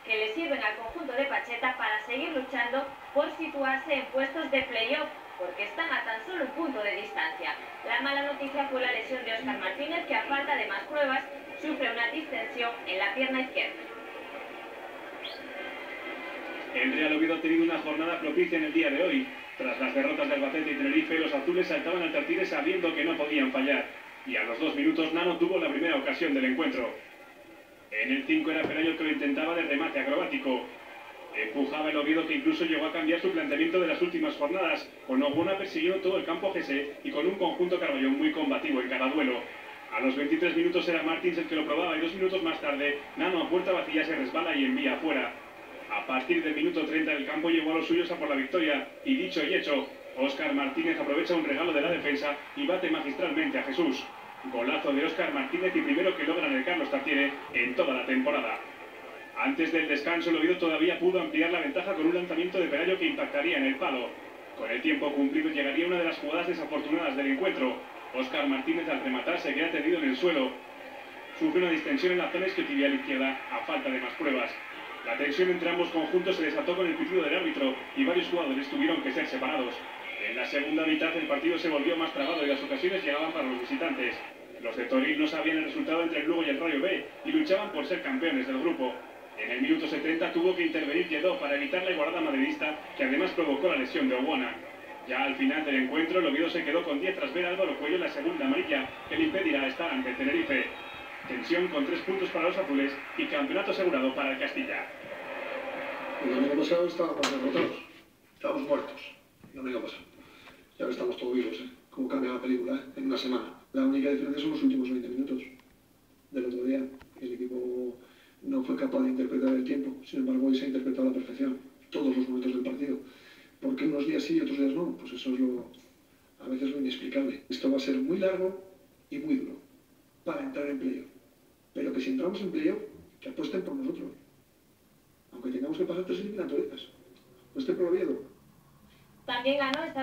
que le sirven al conjunto de Pacheta para seguir luchando por situarse en puestos de playoff, porque están a tan solo un punto de distancia. La mala noticia fue la lesión de Óscar Martínez, que a falta de más pruebas sufre una distensión en la pierna izquierda. El Real Oviedo ha tenido una jornada propicia en el día de hoy. Tras las derrotas de Albacete y Tenerife, los azules saltaban al Tartiere sabiendo que no podían fallar. Y a los 2 minutos Nano tuvo la primera ocasión del encuentro. En el 5 era Pelayo el que lo intentaba de remate acrobático. Empujaba el Oviedo, que incluso llegó a cambiar su planteamiento de las últimas jornadas, con Ogbonna persiguiendo todo el campo GS y con un conjunto Carballón muy combativo en cada duelo. A los 23 minutos era Martins el que lo probaba y 2 minutos más tarde Nano a puerta vacía se resbala y envía afuera. A partir del minuto 30 el campo llegó a los suyos a por la victoria y dicho y hecho, Óscar Martínez aprovecha un regalo de la defensa y bate magistralmente a Jesús. Golazo de Óscar Martínez y primero que logran el Carlos Tartiere en toda la temporada. Antes del descanso el Oviedo todavía pudo ampliar la ventaja con un lanzamiento de Pelayo que impactaría en el palo. Con el tiempo cumplido llegaría una de las jugadas desafortunadas del encuentro. Óscar Martínez al rematar se queda tendido en el suelo. Sufre una distensión en la zona isquiotibial izquierda a falta de más pruebas. La tensión entre ambos conjuntos se desató con el pitido del árbitro y varios jugadores tuvieron que ser separados. En la segunda mitad el partido se volvió más trabado y las ocasiones llegaban para los visitantes. Los de Toril no sabían el resultado entre el Lugo y el Rayo B y luchaban por ser campeones del grupo. En el minuto 70 tuvo que intervenir Lledó para evitar la igualada madridista, que además provocó la lesión de Ogbonna. Ya al final del encuentro el Oviedo se quedó con 10 tras ver a Álvaro Cuello en la segunda amarilla, que le impedirá estar ante el Tenerife. Tensión con 3 puntos para los azules y campeonato asegurado para el Castilla. El domingo pasado estábamos derrotados, estábamos muertos. El domingo pasado. Y ahora estamos todos vivos, ¿eh? Cómo cambia la película, en una semana. La única diferencia son los últimos 20 minutos del otro día. El equipo no fue capaz de interpretar el tiempo, sin embargo hoy se ha interpretado a la perfección todos los momentos del partido. ¿Por qué unos días sí y otros días no? Pues eso es a veces lo inexplicable. Esto va a ser muy largo y muy duro para entrar en playoff. Pero que si entramos en playoff, que apuesten por nosotros. Aunque tengamos que pasar 3 eliminatorias. Apuesten por Oviedo. También ganó esta